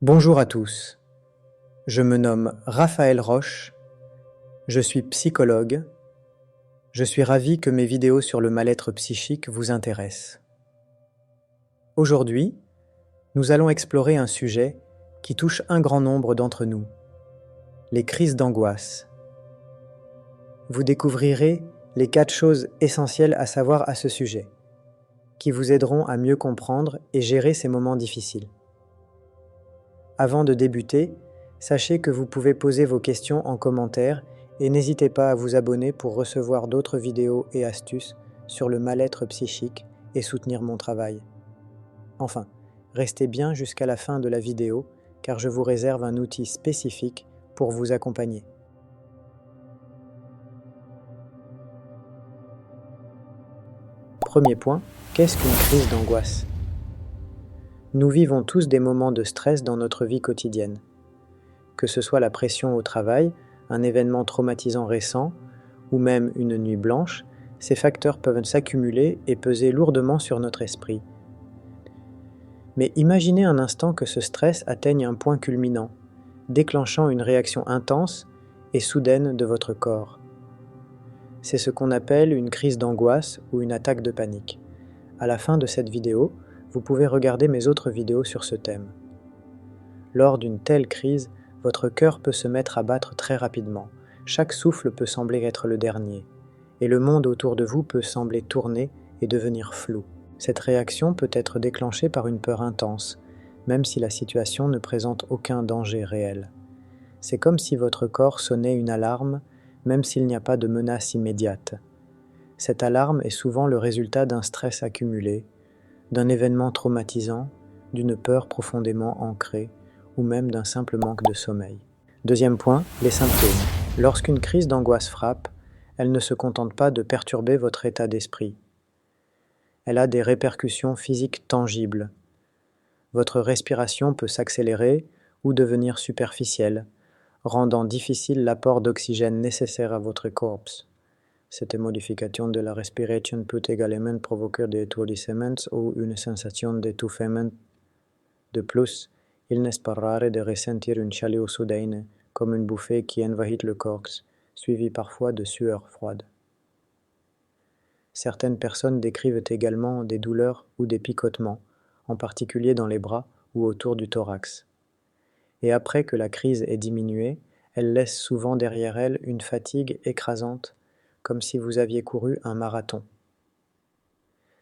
Bonjour à tous, je me nomme Raphaël Roche, je suis psychologue, je suis ravi que mes vidéos sur le mal-être psychique vous intéressent. Aujourd'hui, nous allons explorer un sujet qui touche un grand nombre d'entre nous, les crises d'angoisse. Vous découvrirez les 4 choses essentielles à savoir à ce sujet, qui vous aideront à mieux comprendre et gérer ces moments difficiles. Avant de débuter, sachez que vous pouvez poser vos questions en commentaire et n'hésitez pas à vous abonner pour recevoir d'autres vidéos et astuces sur le mal-être psychique et soutenir mon travail. Enfin, restez bien jusqu'à la fin de la vidéo car je vous réserve un outil spécifique pour vous accompagner. Premier point, qu'est-ce qu'une crise d'angoisse ? Nous vivons tous des moments de stress dans notre vie quotidienne. Que ce soit la pression au travail, un événement traumatisant récent ou même une nuit blanche, ces facteurs peuvent s'accumuler et peser lourdement sur notre esprit. Mais imaginez un instant que ce stress atteigne un point culminant, déclenchant une réaction intense et soudaine de votre corps. C'est ce qu'on appelle une crise d'angoisse ou une attaque de panique. À la fin de cette vidéo, vous pouvez regarder mes autres vidéos sur ce thème. Lors d'une telle crise, votre cœur peut se mettre à battre très rapidement. Chaque souffle peut sembler être le dernier, et le monde autour de vous peut sembler tourner et devenir flou. Cette réaction peut être déclenchée par une peur intense, même si la situation ne présente aucun danger réel. C'est comme si votre corps sonnait une alarme, même s'il n'y a pas de menace immédiate. Cette alarme est souvent le résultat d'un stress accumulé, d'un événement traumatisant, d'une peur profondément ancrée, ou même d'un simple manque de sommeil. Deuxième point, les symptômes. Lorsqu'une crise d'angoisse frappe, elle ne se contente pas de perturber votre état d'esprit. Elle a des répercussions physiques tangibles. Votre respiration peut s'accélérer ou devenir superficielle, rendant difficile l'apport d'oxygène nécessaire à votre corps. Cette modification de la respiration peut également provoquer des étourdissements ou une sensation d'étouffement. De plus, il n'est pas rare de ressentir une chaleur soudaine, comme une bouffée qui envahit le corps, suivie parfois de sueur froide. Certaines personnes décrivent également des douleurs ou des picotements, en particulier dans les bras ou autour du thorax. Et après que la crise est diminuée, elle laisse souvent derrière elle une fatigue écrasante, comme si vous aviez couru un marathon.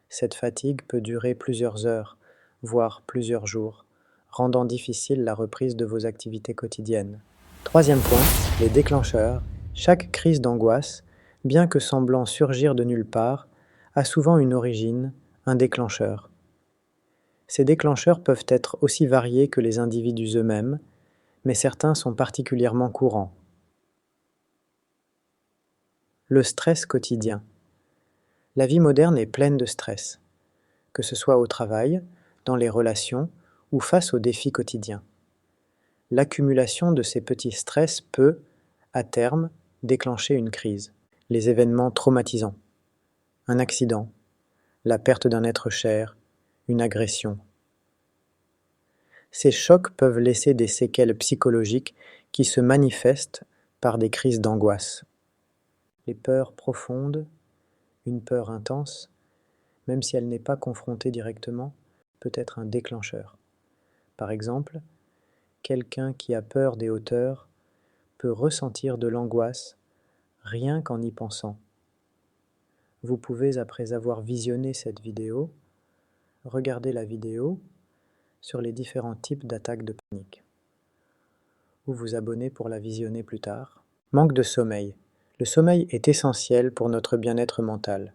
Cette fatigue peut durer plusieurs heures, voire plusieurs jours, rendant difficile la reprise de vos activités quotidiennes. Troisième point, les déclencheurs. Chaque crise d'angoisse, bien que semblant surgir de nulle part, a souvent une origine, un déclencheur. Ces déclencheurs peuvent être aussi variés que les individus eux-mêmes, mais certains sont particulièrement courants. Le stress quotidien. La vie moderne est pleine de stress, que ce soit au travail, dans les relations ou face aux défis quotidiens. L'accumulation de ces petits stress peut, à terme, déclencher une crise. Les événements traumatisants, un accident, la perte d'un être cher, une agression. Ces chocs peuvent laisser des séquelles psychologiques qui se manifestent par des crises d'angoisse. Les peurs profondes, une peur intense, même si elle n'est pas confrontée directement, peut être un déclencheur. Par exemple, quelqu'un qui a peur des hauteurs peut ressentir de l'angoisse rien qu'en y pensant. Vous pouvez, après avoir visionné cette vidéo, regarder la vidéo sur les différents types d'attaques de panique, ou vous abonner pour la visionner plus tard. Manque de sommeil. Le sommeil est essentiel pour notre bien-être mental.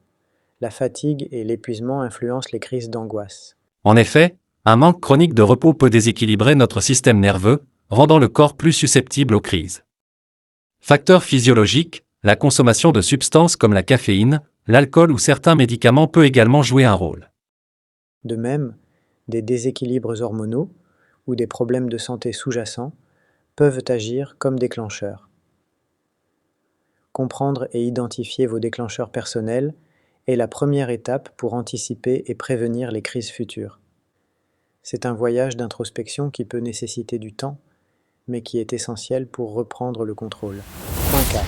La fatigue et l'épuisement influencent les crises d'angoisse. En effet, un manque chronique de repos peut déséquilibrer notre système nerveux, rendant le corps plus susceptible aux crises. Facteurs physiologiques, la consommation de substances comme la caféine, l'alcool ou certains médicaments peut également jouer un rôle. De même, des déséquilibres hormonaux ou des problèmes de santé sous-jacents peuvent agir comme déclencheurs. Comprendre et identifier vos déclencheurs personnels est la première étape pour anticiper et prévenir les crises futures. C'est un voyage d'introspection qui peut nécessiter du temps, mais qui est essentiel pour reprendre le contrôle. Point 4.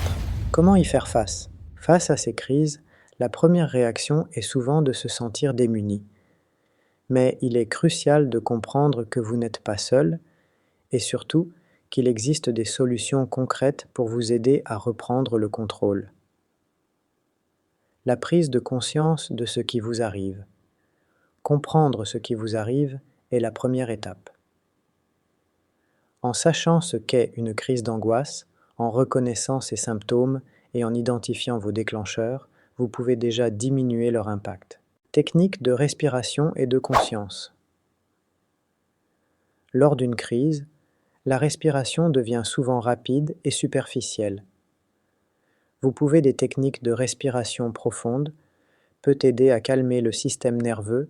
Comment y faire face? Face à ces crises, la première réaction est souvent de se sentir démuni. Mais il est crucial de comprendre que vous n'êtes pas seul, et surtout qu'il existe des solutions concrètes pour vous aider à reprendre le contrôle. La prise de conscience de ce qui vous arrive. Comprendre ce qui vous arrive est la première étape. En sachant ce qu'est une crise d'angoisse, en reconnaissant ses symptômes et en identifiant vos déclencheurs, vous pouvez déjà diminuer leur impact. Technique de respiration et de conscience. Lors d'une crise, la respiration devient souvent rapide et superficielle. Vous pouvez des techniques de respiration profonde peut aider à calmer le système nerveux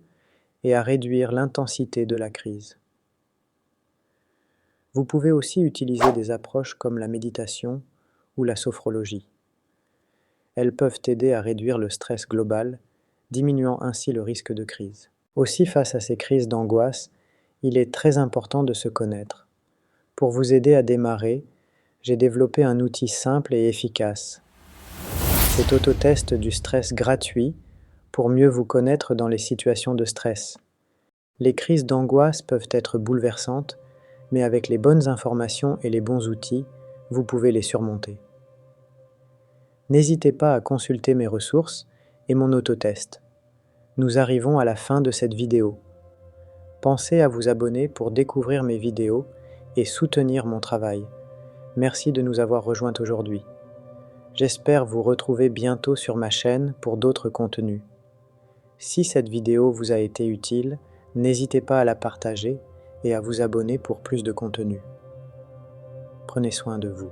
et à réduire l'intensité de la crise. Vous pouvez aussi utiliser des approches comme la méditation ou la sophrologie. Elles peuvent aider à réduire le stress global, diminuant ainsi le risque de crise. Aussi, face à ces crises d'angoisse, il est très important de se connaître. Pour vous aider à démarrer, j'ai développé un outil simple et efficace. C'est Autotest du stress gratuit pour mieux vous connaître dans les situations de stress. Les crises d'angoisse peuvent être bouleversantes, mais avec les bonnes informations et les bons outils, vous pouvez les surmonter. N'hésitez pas à consulter mes ressources et mon autotest. Nous arrivons à la fin de cette vidéo. Pensez à vous abonner pour découvrir mes vidéos et soutenir mon travail. Merci de nous avoir rejoints aujourd'hui. J'espère vous retrouver bientôt sur ma chaîne pour d'autres contenus. Si cette vidéo vous a été utile, n'hésitez pas à la partager et à vous abonner pour plus de contenu. Prenez soin de vous.